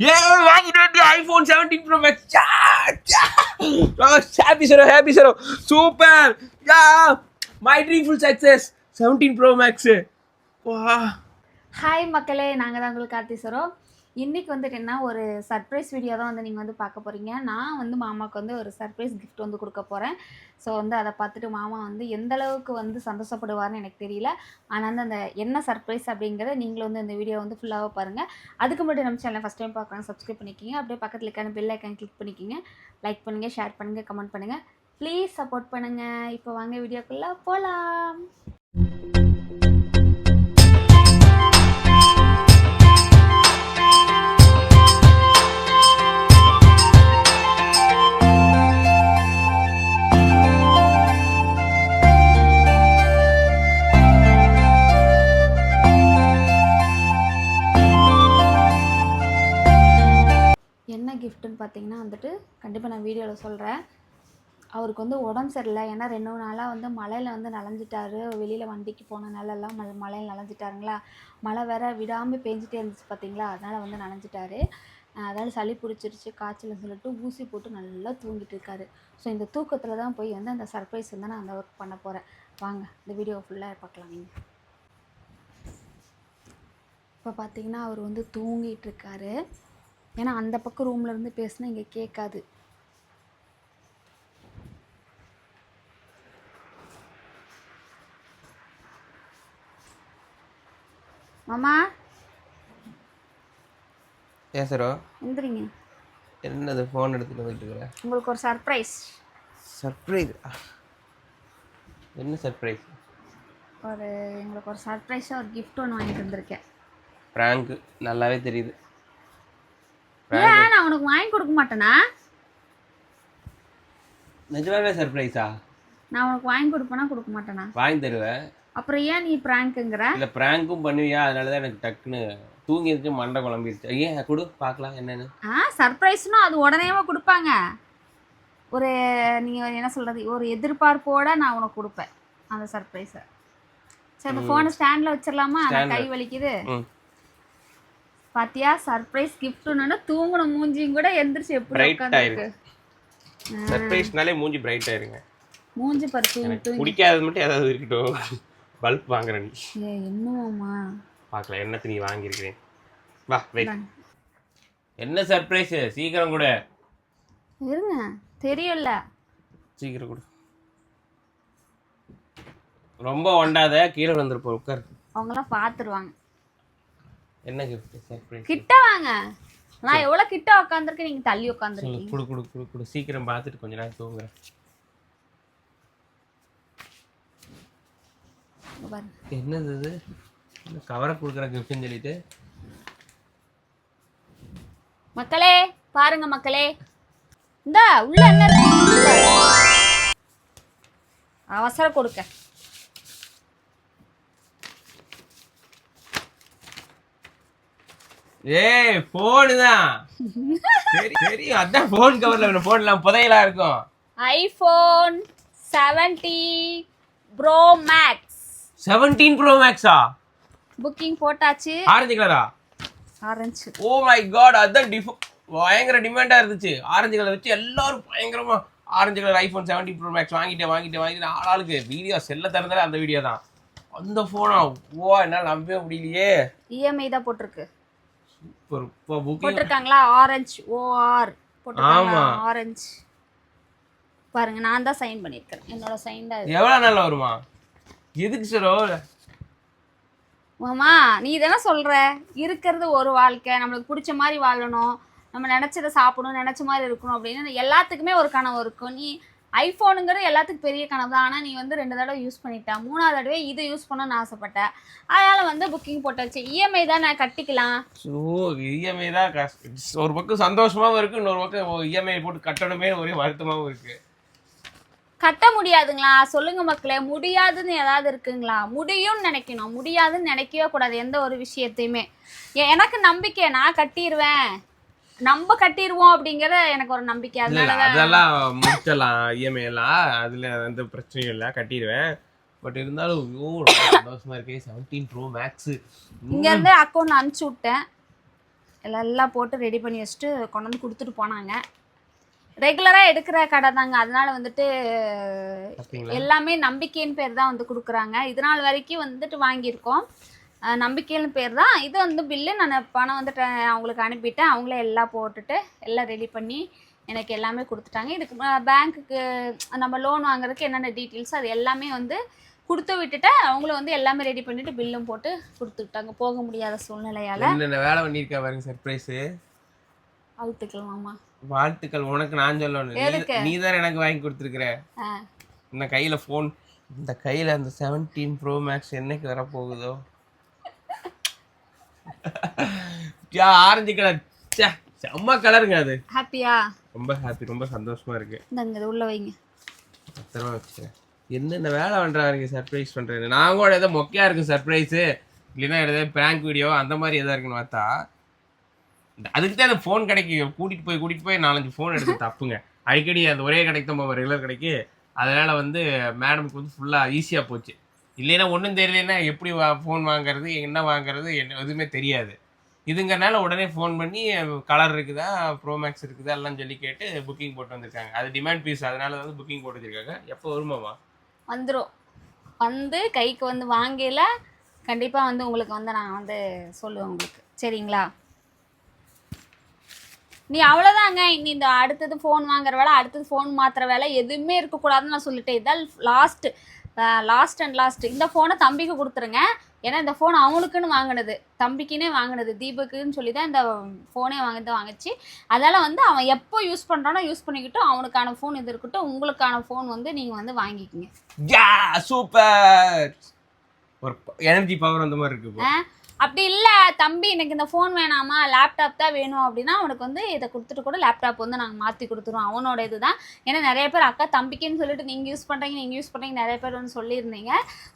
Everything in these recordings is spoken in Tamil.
ஏ வாங்கிட்டு ஐபோன் 17 ப்ரோ மேக்ஸ். ஹாப்பி சரோ super. Yeah my dream full success 17 pro max. வா ஹாய் மக்களே, நாங்கள் தான் உங்களுக்கு கார்த்தி சரோ. இன்றைக்கி வந்துட்டு என்ன ஒரு சர்ப்ரைஸ் வீடியோ தான் வந்து நீங்கள் வந்து பார்க்க போகிறீங்க. நான் வந்து மாமாவுக்கு வந்து ஒரு சர்ப்ரைஸ் கிஃப்ட் வந்து கொடுக்க போகிறேன். ஸோ வந்து அதை பார்த்துட்டு மாமா வந்து எந்த அளவுக்கு வந்து சந்தோஷப்படுவார்னு எனக்கு தெரியல. ஆனால் வந்து அந்த என்ன சர்ப்ரைஸ் அப்படிங்கிறத நீங்களும் வந்து இந்த வீடியோ வந்து ஃபுல்லாக பாருங்கள். அதுக்கு மட்டும் நம்ம சேனலை ஃபஸ்ட் டைம் பார்க்குறாங்க சப்ஸ்கிரைப் பண்ணிக்கிங்க. அப்படியே பக்கத்தில் இருக்கான பெல் ஐக்கான் கிளிக் பண்ணிக்கிங்க. லைக் பண்ணுங்கள், ஷேர் பண்ணுங்கள், கமெண்ட் பண்ணுங்கள். ப்ளீஸ் சப்போர்ட் பண்ணுங்கள். இப்போ வாங்க வீடியோக்குள்ளே போகலாம். என்ன கிஃப்ட்டுன்னு பார்த்தீங்கன்னா வந்துட்டு கண்டிப்பாக நான் வீடியோவில் சொல்கிறேன். அவருக்கு வந்து உடம்பு சரியில்லை. ஏன்னா 2 நாளாக வந்து மழையில் வந்து நனைஞ்சிட்டாரு. வெளியில் வண்டிக்கு போன நாளெல்லாம் மழையில் நனைஞ்சிட்டாருங்களா. மழை வேற விடாமல் பேஞ்சிட்டே இருந்துச்சு பார்த்தீங்களா. அதனால் வந்து நனைஞ்சிட்டாரு. அதனால் சளி பிடிச்சிருச்சு, காய்ச்சல்னு சொல்லிட்டு ஊசி போட்டு நல்லா தூங்கிட்டு இருக்காரு. ஸோ இந்த தூக்கத்தில் தான் போய் வந்து அந்த சர்ப்ரைஸ் வந்து நான் அந்த ஒர்க் பண்ண போகிறேன். வாங்க இந்த வீடியோ ஃபுல்லாக பார்க்கலாம். நீங்கள் இப்போ பார்த்தீங்கன்னா அவர் வந்து தூங்கிட்டு இருக்காரு. ஏன்னா அந்த பக்கம் ரூமில் இருந்து பேசினா இங்கே கேட்காது. மாமா பேசுறோ எந்திரிங்க. என்னது ஃபோன் எடுத்துட்டு வந்துட்டு இருக்கிற? உங்களுக்கு ஒரு சர்ப்ரைஸ். சர்ப்ரைஸ்? என்ன சர்ப்ரைஸ்? எங்களுக்கு ஒரு சர்ப்ரைஸாக ஒரு கிஃப்ட் ஒன்று வாங்கிட்டு வந்திருக்கேன். பிராங்க் நல்லாவே தெரியுது. ஏன் நான் உனக்கு வாங்கி கொடுக்க மாட்டேனா? நிஜமாவே சர்ப்ரைஸா? நான் உனக்கு வாங்கி கொடுப்பேனா கொடுக்க மாட்டேனா? வாங்கி தருவேன். அப்புறம் ஏன் நீ பிராங்க்குங்கிற? இல்லை பிராங்க்கும் பண்ணுவியா? அதனால தான் எனக்கு டக்குன்னு தூங்கிருச்சு, மண்டை குழம்பிருச்சு. ஏன் கொடு பார்க்கலாம் என்னன்னு. சர்ப்ரைஸ்னா அது உடனேவா கொடுப்பாங்க? ஒரு நீங்கள் என்ன சொல்கிறது, ஒரு எதிர்பார்ப்போடு நான் உனக்கு கொடுப்பேன் அந்த சர்ப்ரைஸை. சரி அந்த ஃபோனை ஸ்டாண்டில் வச்சிடலாமா? கை வலிக்குது. பாத்தியா, சர்ப்ரைஸ் கிஃப்ட்னு தூங்குன மூஞ்சியும் கூட எந்திரிச்சு எப்படி உட்கார்ந்திருக்கு. சர்ப்ரைஸ்னாலே மூஞ்சி பிரைட் ஆயிருங்க. மூஞ்சி பாரு தூங்கி. குடிக்காதது மட்டும் ஏதாவது இருக்கட்டும். பல்ப் வாங்குறேன் நீ. என்னமாமா பார்க்கலாம் என்னத்து நீ வாங்கியிருக்கிறேன். வா வெயிட். என்ன சர்ப்ரைஸ்? சீக்கிரம் கூட இருங்க, தெரியல. சீக்கிரம் கூட. ரொம்ப ஒண்டாத, கீழே வந்துருப்போம். உட்கார். அவங்களாம் பார்த்துருவாங்க. என்ன கிஃப்ட்? சர்ப்ரைஸ். கிட்ட வாங்க. நான் எவ்வளோ கிட்ட உட்காந்துருக்கேன், நீங்கள் தள்ளி உட்காந்துருக்கீங்க. குடு குடு குடு குடு. சீக்கிரம் பார்த்துட்டு கொஞ்ச நேரம் தூங்குறேன். என்னது இது? கவரை கொடுக்குற கிஃப்ட்னு சொல்லிட்டு. மக்களே பாருங்க மக்களே, இந்த உள்ள என்ன அவசரம் கொடுக்க. ஏய் போன் தான். சரி அதான் போன் கவர்ல வேணும். போன் எல்லாம் புதையலா இருக்கும். IPhone 17 pro max. 17 ப்ரோ மேக்ஸா? புக்கிங் போட்டாச்சு. ஆரஞ்சு கலரா? ஆரஞ்சு. ஓ மை காட், அதான் பயங்கர டிமாண்டா இருந்துச்சு. ஆரஞ்சு கலர் வச்சு எல்லாரும் பயங்கரமா orange colour iPhone 17 pro max வாங்கிட்டு ஆளாளுக்கு வீடியோ செல்ல திறந்தாலே அந்த வீடியோ தான். அந்த போனா ஓ என்னால் நம்பவே முடியலையே. இஎம்ஐ தான் போட்டிருக்கு. சூப்பர். இப்போ புக்கிங் போட்டிருக்காங்களா? ஆரஞ்சு ஓஆர் போட்டிருக்காங்க. ஆரஞ்சு பாருங்க, நான் தான் சைன் பண்ணியிருக்கேன். என்னோட சைன் தான். எவ்வளோ நாளில் வருமா? எதுக்கு சரோ? மாமா நீ தானே சொல்கிற, இருக்கிறது ஒரு வாழ்க்கை, நம்மளுக்கு பிடிச்ச மாதிரி வாழணும், நம்ம நினச்சதை சாப்பிடணும், நினச்ச மாதிரி இருக்கணும் அப்படின்னு எல்லாத்துக்குமே ஒரு கனவு இருக்கும். நீ ஐஃபோனுங்கிறது எல்லாத்துக்கும் பெரிய கனவு தான். ஆனால் நீ வந்து 2 தடவை யூஸ் பண்ணிட்டேன், 3ஆவது தடவை இதை யூஸ் பண்ணணும்னு ஆசைப்பட்டேன். அதனால் வந்து புக்கிங் போட்டாச்சு. இஎம்ஐ தான், நான் கட்டிக்கலாம். ஸோ இஎம்ஐ தான் ஒரு பக்கம் சந்தோஷமாகவும் இருக்குது, இன்னொரு பக்கம் இஎம்ஐ போட்டு கட்டணுமே ஒரே வருத்தமாகவும் இருக்குது. கட்ட முடியாதுங்களா? சொல்லுங்க மக்களே, முடியாதுன்னு ஏதாவது இருக்குங்களா? முடியும்னு நினைக்கணும், முடியாதுன்னு நினைக்கவே கூடாது எந்த ஒரு விஷயத்தையுமே. எனக்கு நம்பிக்கை, நான் கட்டிடுவேன், நம்ம கட்டிடுவோம் அப்படிங்கிற எனக்கு ஒரு நம்பிக்கை. அதெல்லாம் முடிச்சிடலாம் இஎம்ஐ எல்லாம், அதில் எந்த பிரச்சனையும் இல்லை, கட்டிடுவேன். பட் இருந்தாலும் சந்தோஷமா இருக்கே. 17 ப்ரோ மேக்ஸ் இங்கேருந்து அக்கௌண்ட் அனுப்பிச்சி விட்டேன். எல்லாம் போட்டு ரெடி பண்ணி வச்சுட்டு கொண்டு வந்து கொடுத்துட்டு போனாங்க. ரெகுலராக எடுக்கிற கடை தாங்க, அதனால வந்துட்டு எல்லாமே நம்பிக்கையின் பேர் தான் வந்து கொடுக்குறாங்க. இது நாள் வரைக்கும் வந்துட்டு வாங்கியிருக்கோம், நம்பிக்கையின் பேர் தான். இது வந்து பில்லு நான் பணம் வந்துட்டு அவங்களுக்கு அனுப்பிட்டேன். அவங்களே எல்லாம் போட்டுட்டு எல்லாம் ரெடி பண்ணி எனக்கு எல்லாமே கொடுத்துட்டாங்க. இதுக்கு பேங்க்குக்கு நம்ம லோன் வாங்குறதுக்கு என்னென்ன டீட்டெயில்ஸோ அது எல்லாமே வந்து கொடுத்து விட்டுட்டு அவங்களும் வந்து எல்லாமே ரெடி பண்ணிட்டு பில்லும் போட்டு கொடுத்துட்டாங்க. போக முடியாத சூழ்நிலையால. என்னென்ன வேலை பண்ணியிருக்கா பாருங்க சர்ப்ரைஸு. வாழ்த்துக்கள் மாமா. வாழ்த்துக்கள். உனக்கு நான் சொல்லணும், நீ தான் எனக்கு வாங்கி கொடுத்துருக்குற. இந்த கையில் ஃபோன், இந்த கையில் அந்த 17 Pro Max என்னைக்கு வரப்போகுதோ. ஆரஞ்சு கலர், செம்ம கலருங்க அது. ஹாப்பியா? ரொம்ப ஹாப்பி, ரொம்ப சந்தோஷமா இருக்கு. இந்தங்க உள்ள வைங்க, பத்திரமா வச்சுக்கிறேன். என்னென்ன வேலை பண்றாங்க சர்ப்ரைஸ் பண்றது. நான் கூட ஏதோ மொக்கையா இருக்கு சர்ப்ரைஸ், இல்லைன்னா ஏதாவது பிராங்க் வீடியோ அந்த மாதிரி எதாவது இருக்குன்னு பார்த்தா அதுக்கு தான் அந்த ஃபோன் கடைக்கு கூட்டிட்டு போய் 4-5 ஃபோன் எடுத்து தப்புங்க. அடிக்கடி அந்த ஒரே கடைக்கு தான் போவோம், ரெகுலர் கடைக்கு. அதனால வந்து மேடமுக்கு வந்து ஃபுல்லாக ஈஸியாக போச்சு. இல்லைன்னா ஒன்றும் தெரியலன்னா எப்படி ஃபோன் வாங்குறது, என்ன வாங்குறது, எதுவுமே தெரியாது. இதுங்கறனால உடனே ஃபோன் பண்ணி கலர் இருக்குதா, ப்ரோ மேக்ஸ் இருக்குதா எல்லாம் சொல்லி கேட்டு புக்கிங் போட்டு வந்திருக்காங்க. அது டிமாண்ட் பீஸ், அதனால வந்து புக்கிங் போட்டு வச்சிருக்காங்க. எப்போ வருமாமா? வந்துடும். வந்து கைக்கு வந்து வாங்கல கண்டிப்பாக வந்து உங்களுக்கு வந்து நான் வந்து சொல்லுவேன் உங்களுக்கு, சரிங்களா? நீ அவ்வளோதாங்க. இனி இந்த அடுத்தது ஃபோன் வாங்குற வேலை, அடுத்தது ஃபோன் மாற்றுற வேலை எதுவுமே இருக்கக்கூடாதுன்னு நான் சொல்லிட்டேன். இதான் லாஸ்ட் அண்ட் லாஸ்ட். இந்த ஃபோனை தம்பிக்கு கொடுத்துருங்க. ஏன்னா இந்த ஃபோன் அவங்களுக்குன்னு வாங்கினது, தம்பிக்குன்னே வாங்கினது, தீபக்குன்னு சொல்லி தான் இந்த ஃபோனே வாங்கிச்சு. அதனால் வந்து அவன் எப்போ யூஸ் பண்ணுறானோ யூஸ் பண்ணிக்கிட்டும், அவனுக்கான ஃபோன் இது இருக்கட்டும், உங்களுக்கான ஃபோன் வந்து நீங்கள் வந்து வாங்கிக்கிங்க. சூப்பர். ஒரு எனர்ஜி பவர் அந்த மாதிரி இருக்கு. அப்படி இல்லை தம்பி எனக்கு இந்த ஃபோன் வேணாமா, லேப்டாப் தான் வேணும் அப்படின்னா அவனுக்கு வந்து இதை கொடுத்துட்டு கூட லேப்டாப் வந்து நாங்கள் மாற்றி கொடுத்துருவோம். அவனோட இது தான். ஏன்னா நிறைய பேர் அக்கா தம்பிக்குன்னு சொல்லிட்டு நீங்கள் யூஸ் பண்ணுறீங்க நிறைய பேர் வந்து சொல்லியிருந்தீங்க.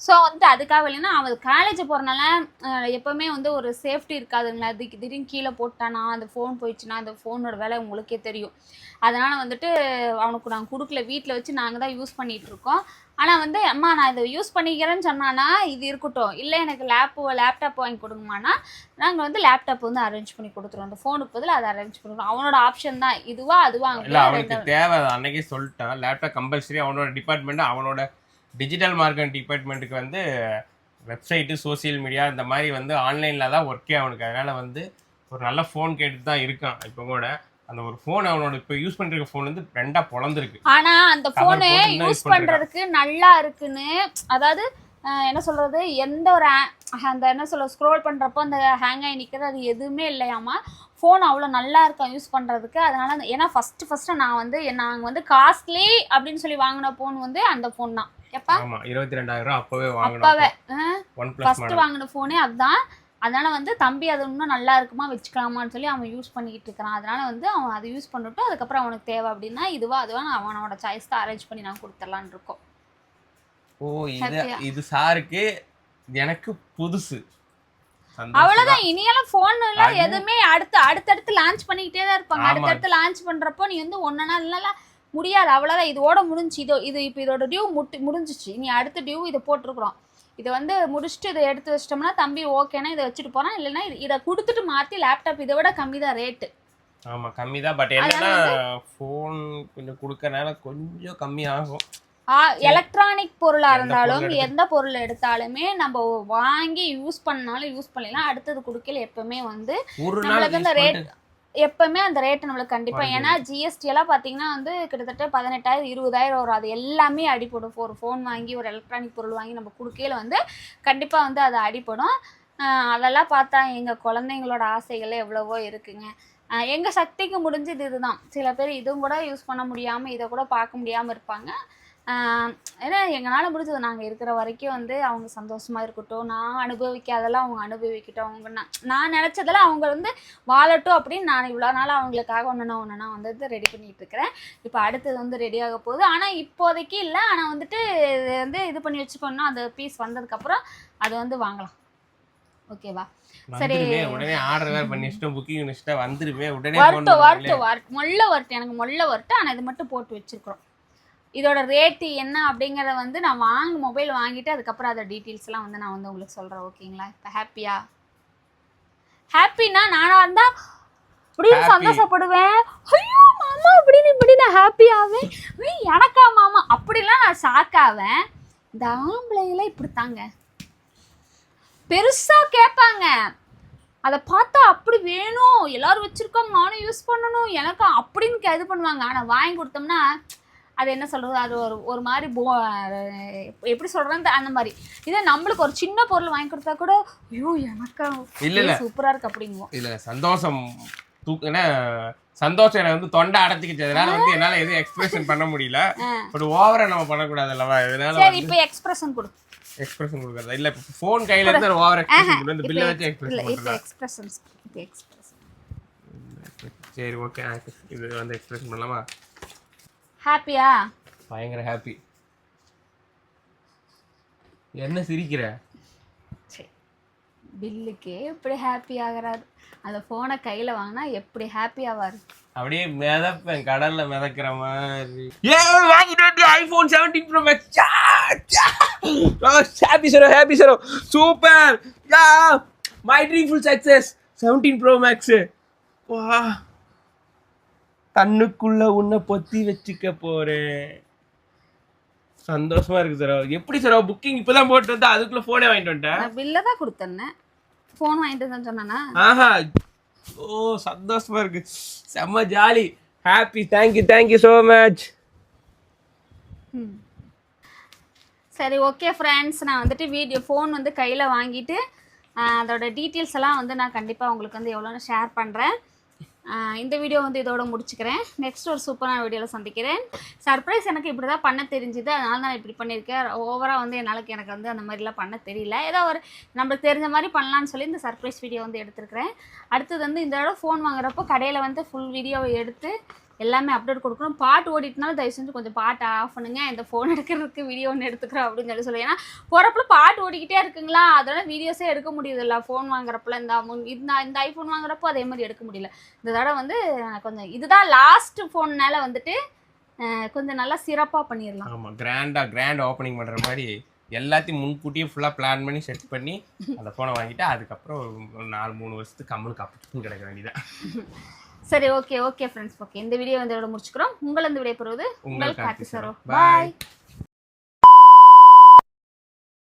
ஸோ வந்துட்டு அதுக்காக இல்லைன்னா அவன் காலேஜ் போகிறனால எப்போவுமே வந்து ஒரு சேஃப்டி இருக்காதுங்களா. திடீர்னு கீழே போட்டானா அந்த ஃபோன் போயிடுச்சுன்னா அந்த ஃபோனோட வேலை உங்களுக்கே தெரியும். அதனால் வந்துட்டு அவனுக்கு நாங்கள் கொடுக்கல, வீட்டில் வச்சு நாங்கள் தான் யூஸ் பண்ணிகிட்ருக்கோம். ஆனால் வந்து அம்மா நான் இதை யூஸ் பண்ணிக்கிறேன்னு சொன்னானா இது இருக்கட்டும், இல்லை எனக்கு லேப்டாப் வாங்கி கொடுங்கம்மானா நாங்கள் வந்து லேப்டாப் வந்து அரேஞ்ச் பண்ணி கொடுத்துருவோம். அந்த ஃபோனுக்கு பதில் அதை அரேஞ்ச் பண்ணுறோம். அவனோட ஆப்ஷன் தான், இதுவா அதுவா இல்லை அவனுக்கு தேவை. அன்னைக்கே சொல்லிட்டான் லேப்டாப் கம்பல்சரி. அவனோட டிபார்ட்மெண்ட், அவனோட டிஜிட்டல் மார்க்கெட்டிங் டிபார்ட்மெண்ட்டுக்கு வந்து வெப்சைட்டு, சோசியல் மீடியா இந்த மாதிரி வந்து ஆன்லைனில் தான் ஒர்க்கே அவனுக்கு. அதனால் வந்து ஒரு நல்ல ஃபோன் கேட்டு தான் இருக்கான். இப்போ கூட அந்த ஒரு ஃபோன் அவனோட இப்போ யூஸ் பண்ணிருக்க ஃபோன் வந்து 2ஆ பொளந்துருக்கு. ஆனா அந்த ஃபோனு யூஸ் பண்றதுக்கு நல்லா இருக்குன்னு, அதாவது என்ன சொல்றது, எந்த ஒரு அந்த என்ன சொல்ல ஸ்க்ரோல் பண்றப்போ அந்த ஹேங் ஆகி நிற்கிறது அது எதுவுமே இல்லையாமா. ஃபோன் அவ்வளோ நல்லா இருக்கும் யூஸ் பண்ணுறதுக்கு. அதனால ஏன்னா ஃபஸ்ட்டு நான் வந்து நாங்கள் வந்து காஸ்ட்லி அப்படின்னு சொல்லி வாங்கின ஃபோன் வந்து அந்த ஃபோன் தான். எப்போ 22,000 அப்போவே ஃபஸ்ட்டு வாங்கின ஃபோனே அதுதான். அதனால் வந்து தம்பி அது இன்னும் நல்லா இருக்குமா வச்சுக்கலாமான்னு சொல்லி அவன் யூஸ் பண்ணிக்கிட்டு இருக்கிறான். அதனால் வந்து அவன் அதை யூஸ் பண்ணிட்டு அதுக்கப்புறம் அவனுக்கு தேவை அப்படின்னா இதுவா அதுவா அவனோட சாய்ஸ் தான் அரேஞ்ச் பண்ணி நான் கொடுத்துடலான் இருக்கோம். ஓ இது சாருக்கு எனக்கு புதுசு. அவ்வளோதான். இனியெல்லாம் ஃபோன்லாம் எதுவுமே அடுத்தடுத்து லான்ச் பண்ணிக்கிட்டே தான் இருப்பாங்க. அடுத்தடுத்து லான்ச் பண்ணுறப்போ நீ வந்து ஒன்றா இல்லைனா முடியாது. அவ்வளோதான். இதோட முடிஞ்சு. இது இப்போ இதோட டியூ முடிஞ்சிச்சு. நீ அடுத்த டியூ இதை போட்டிருக்கிறோம். இதை வந்து முடிச்சுட்டு இதை எடுத்து வச்சிட்டோம்னா தம்பி ஓகேனா இதை வச்சுட்டு போகிறான். இல்லைன்னா இதை கொடுத்துட்டு மாற்றி லேப்டாப் இதை விட கம்மி தான் ரேட்டு. ஆமாம் கம்மி தான். பட் என்னன்னா ஃபோன் கொஞ்சம் கொடுக்கறனால கொஞ்சம் கம்மி ஆகும். எலக்ட்ரானிக் பொருளாக இருந்தாலும் எந்த பொருள் எடுத்தாலுமே நம்ம வாங்கி யூஸ் பண்ணாலும் யூஸ் பண்ணலாம். அடுத்தது கொடுக்கல எப்பவுமே வந்து நம்மளுக்கு அந்த ரேட் எப்பவுமே அந்த ரேட்டு நம்மளுக்கு கண்டிப்பாக. ஏன்னா ஜிஎஸ்டி எல்லாம் பார்த்தீங்கன்னா வந்து கிட்டத்தட்ட 18,000 20,000 வரும். அது எல்லாமே அடிப்படும். ஒரு ஃபோன் வாங்கி ஒரு எலக்ட்ரானிக் பொருள் வாங்கி நம்ம கொடுக்கையில வந்து கண்டிப்பாக வந்து அது அடிப்படும். அதெல்லாம் பார்த்தா எங்கள் குழந்தைங்களோட ஆசைகள் எவ்வளவோ இருக்குங்க. எங்கள் சக்திக்கு முடிஞ்சது இதுதான். சில பேர் இதுவும் கூட யூஸ் பண்ண முடியாமல் இதை கூட பார்க்க முடியாமல் இருப்பாங்க. ஏன்னா எங்களால் முடிஞ்சது நாங்கள் இருக்கிற வரைக்கும் வந்து அவங்க சந்தோஷமாக இருக்கட்டும், நான் அனுபவிக்காதெல்லாம் அவங்க அனுபவிக்கட்டும், அவங்க நான் நினச்சதெல்லாம் அவங்க வந்து வாழட்டும் அப்படின்னு நான் இவ்வளோ நாள் அவங்களுக்காக ஒன்றுனா வந்து ரெடி பண்ணிகிட்டு இருக்கிறேன். இப்போ அடுத்தது வந்து ரெடியாக போகுது. ஆனால் இப்போதைக்கு இல்லை. ஆனால் வந்துட்டு வந்து இது பண்ணி வச்சுக்கோன்னா அந்த பீஸ் வந்ததுக்கப்புறம் அது வந்து வாங்கலாம். ஓகேவா? சரி உடனே ஆர்டர் வேற பண்ணி வச்சிட்டோம், புக்கிங் பண்ணிட்டா வந்துருவே. உடனே வரட்டும் எனக்கு மொள்ள வரட்டும். ஆனால் இது மட்டும் போட்டு வச்சிருக்கிறோம். இதோட ரேட்டு என்ன அப்படிங்கிறத வந்து நான் மொபைல் வாங்கிட்டு அதுக்கப்புறம் அதோட டீட்டெயில்ஸ்லாம் வந்து நான் வந்து உங்களுக்கு சொல்கிறேன். ஓகேங்களா? இப்போ ஹாப்பினா நானாக இருந்தால் அப்படின்னு சந்தோஷப்படுவேன். ஐயோ மாமா அப்படின்னு இப்படி நான் ஹாப்பி ஆவேன். எனக்கா மாமா அப்படிலாம் நான் ஷாக் ஆவேன். இந்த ஆம்பளைலாம் இப்படித்தாங்க பெருசா கேட்பாங்க. அதை பார்த்தா அப்படி வேணும், எல்லாரும் வச்சிருக்காங்க நானும் யூஸ் பண்ணணும் எனக்கு அப்படின்னு இது பண்ணுவாங்க. ஆனால் வாங்கி கொடுத்தோம்னா அது என்ன சொல்கிறது, அது ஒரு மாதிரி எப்படி சொல்கிறது அந்த மாதிரி. இதே நம்மளுக்கு ஒரு சின்ன பொருள் வாங்கி கொடுத்தா கூட ஐயோ எனக்கா இல்லை சூப்பராக இருக்கு அப்படிங்குவோம். இல்லை சந்தோஷம் ஏன்னா சந்தோஷம் எனக்கு வந்து தொண்டை அடைச்சிக்கிச்சு. அதனால வந்து என்னால் எதுவும் எக்ஸ்பிரஷன் பண்ண முடியல. பட் ஓவரா நம்ம பண்ணக்கூடாது அல்லவா? இதனால சரி இப்போ எக்ஸ்பிரஷன் கொடு. எக்ஸ்பிரஷன் கொடுக்கறதா? இல்லை இப்போ ஃபோன் கையில் இருந்து ஓவர் எக்ஸ்பிரஷன் கொடு. இந்த பில்லை வச்சு எக்ஸ்பிரஷன் பண்ணுறேன். எக்ஸ்பிரஷன்ஸ் இப்போ எக்ஸ்பிரஷன். சரி ஓகே, இது வந்து எக்ஸ்பிரஷன் பண்ணலாமா? ஹாப்பியா? பயங்கர ஹாப்பி. என்ன சிரிக்கிற? சரி, பில்லுக்கே எப்படி ஹாப்பி ஆகிறாரு, அந்த ஃபோனை கையில் வாங்கினா எப்படி ஹாப்பி ஆவார்? அப்படியே மிதப்பேன், கடல்ல மிதக்கிற மாதிரி. வாங்கிட்டு ஐபோன் 17 Pro Max. ஹாப்பி சரோ super. My dream full success. 17 Pro Max. வா, தன்னுக்குள்ள உன்னை பொத்தி வச்சுக்க போறேன். சந்தோஷமா இருக்கு சரோ. எப்படி சரோ புக்கிங் இப்பதான் போட்டு வந்தா அதுக்குள்ள போனே வாங்கிட்டு வந்துட்டேன். பில்ல தான் கொடுத்தேன், ஃபோன் வாங்கிட்டு வந்து சொன்னானா? ஆஹா, ஓ சந்தோஷமா இருக்கு, செம்ம jolly, happy. Thank you so much. சரி ஓகே ஃப்ரெண்ட்ஸ், நான் வந்துட்டு ஃபோன் வந்து கையில் வாங்கிட்டு அதோட டீட்டெயில்ஸ் எல்லாம் வந்து நான் கண்டிப்பாக உங்களுக்கு வந்து எவ்வளோன்னு ஷேர் பண்ணுறேன். இந்த வீடியோ வந்து இதோட முடிச்சுக்கிறேன். நெக்ஸ்ட் ஒரு சூப்பரான வீடியோவில் சந்திக்கிறேன். சர்ப்ரைஸ் எனக்கு இப்படி தான் பண்ண தெரிஞ்சுது, அதனால நான் இப்படி பண்ணியிருக்கேன். ஓவராக வந்து எனக்கு வந்து அந்த மாதிரிலாம் பண்ண தெரியல. ஏதோ ஒரு நம்மளுக்கு தெரிஞ்ச மாதிரி பண்ணலான்னு சொல்லி இந்த சர்ப்ரைஸ் வீடியோ வந்து எடுத்துருக்கிறேன். அடுத்தது வந்து இந்த தடவை ஃபோன் வாங்குறப்போ கடையில் வந்து ஃபுல் வீடியோவை எடுத்து எல்லாமே அப்டேட் கொடுக்கணும். பாட்டு ஓடிட்டுனாலும் தயவு செஞ்சு கொஞ்சம் பாட்டு ஆஃப் பண்ணுங்க, இந்த ஃபோன் எடுக்கிறதுக்கு வீடியோ ஒன்று எடுத்துக்கிறோம் அப்படின்னு சொல்லி ஏன்னா போகிறப்பல பாட்டு ஓடிக்கிட்டே இருக்குங்களா, அதோட வீடியோஸே எடுக்க முடியுதில்ல. ஃபோன் வாங்குறப்பல இந்த ஐஃபோன் வாங்குறப்போ அதே மாதிரி எடுக்க முடியல. இந்த தடவை வந்து கொஞ்சம் இதுதான் லாஸ்ட் ஃபோன்னால வந்துட்டு கொஞ்சம் நல்லா சிறப்பாக பண்ணிடலாம். ஆமாம், கிராண்ட் ஓப்பனிங் பண்ணுற மாதிரி எல்லாத்தையும் முன்கூட்டியே ஃபுல்லாக பிளான் பண்ணி செட் பண்ணி அந்த ஃபோனை வாங்கிட்டு அதுக்கப்புறம் ஒரு 4-3 வருஷத்துக்கு கம்முன்னு காப்பிட்டு கிடைக்க வேண்டியதான். சரி ஓகே ஃப்ரெண்ட்ஸ், ஓகே இந்த வீடியோ வந்து இதோட முடிச்சுக்கிறோம். உங்களை இந்த வீடியோ பெறுவது உங்கள் கார்த்தி சரோ. பாய்.